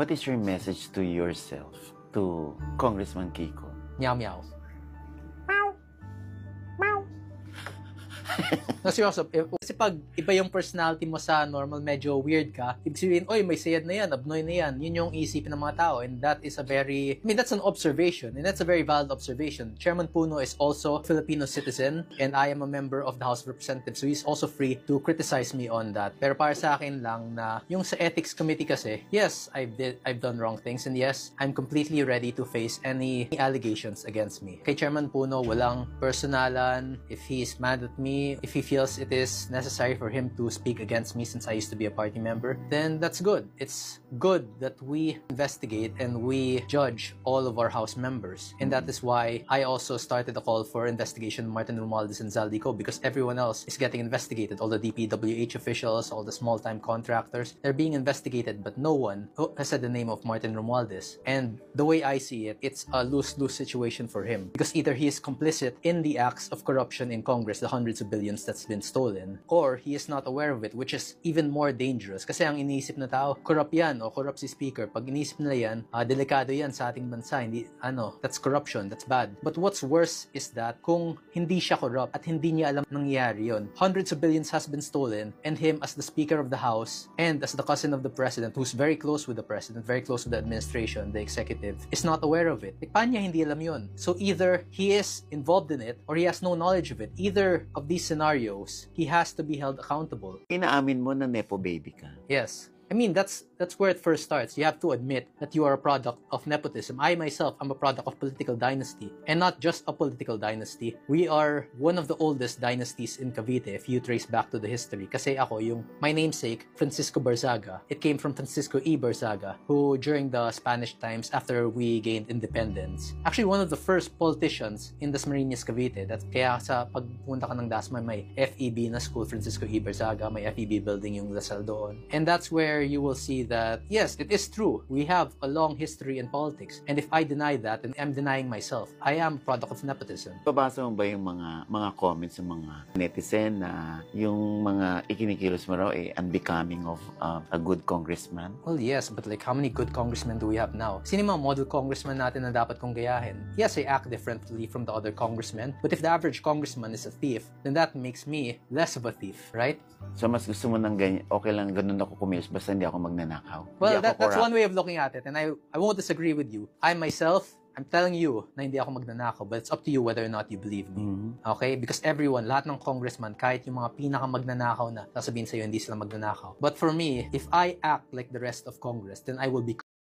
What is your message to yourself, to Congressman Kiko? Meow meow. No, seryoso. Kasi pag iba yung personality mo sa normal, medyo weird ka, ibig sabihin, oy, may sayad na yan, abnoy na yan. Yun yung isipin ng mga tao. And that is a very, that's an observation. And that's a very valid observation. Chairman Puno is also a Filipino citizen. And I am a member of the House of Representatives. So he's also free to criticize me on that. Pero para sa akin lang na, yung sa Ethics Committee kasi, yes, I've done wrong things. And yes, I'm completely ready to face any allegations against me. Kay Chairman Puno, walang personalan. If he's mad at me, if he feels it is necessary for him to speak against me since I used to be a party member, then that's good. It's good that we investigate and we judge all of our House members. And that is why I also started a call for investigation of Martin Romualdez and Zaldico, because everyone else is getting investigated. All the DPWH officials, all the small-time contractors, they're being investigated, but no one has said the name of Martin Romualdez. And the way I see it, it's a lose-lose situation for him, because either he is complicit in the acts of corruption in Congress, the hundreds of billions that's been stolen, or he is not aware of it, which is even more dangerous. Kasi ang iniisip na tao, corrupt yan o corrupt si speaker. Pag iniisip nila yan, delikado yan sa ating bansa. Hindi, that's corruption, that's bad. But what's worse is that kung hindi siya corrupt at hindi niya alam nangyayari yun, hundreds of billions has been stolen, and him as the Speaker of the House and as the cousin of the President, who's very close with the President, very close with the administration, the executive, is not aware of it. Like, paano niya hindi alam yun? So either he is involved in it or he has no knowledge of it. Either of these scenarios, he has to be held accountable. Inaamin mo na Nepo baby ka. Yes. I mean, that's where it first starts. You have to admit that you are a product of nepotism. I myself am a product of political dynasty. And not just a political dynasty. We are one of the oldest dynasties in Cavite if you trace back to the history. Kasi ako, my namesake, Francisco Barzaga, it came from Francisco E. Barzaga, who during the Spanish times, after we gained independence, actually one of the first politicians in Dasmariñas, Cavite. Kaya sa pagpunta ka ng Dasma, may FEB na school, Francisco E. Barzaga, may FEB building yung Lasal doon. And that's where you will see that, yes, it is true. We have a long history in politics. And if I deny that, then I'm denying myself. I am a product of nepotism. Babasa mo ba yung mga comments ng mga netizen na yung mga ikinikilos mo raw unbecoming of a good congressman? Well, yes, but like how many good congressmen do we have now? Sino yung mga model congressman natin na dapat kong gayahin? Yes, I act differently from the other congressmen, but if the average congressman is a thief, then that makes me less of a thief, right? So mas gusto mo ng ganyan, okay lang ganun ako kumilos basta hindi ako magnanakaw. Well, that's one way of looking at it, and I won't disagree with you. I myself, I'm telling you na hindi ako magnanakaw, but it's up to you whether or not you believe me. Okay? Because everyone, lahat ng congressman, kahit yung mga pinaka-magnanakaw na, sasabihin sa'yo hindi sila magnanakaw. But for me, if I act like the rest of Congress, then I will be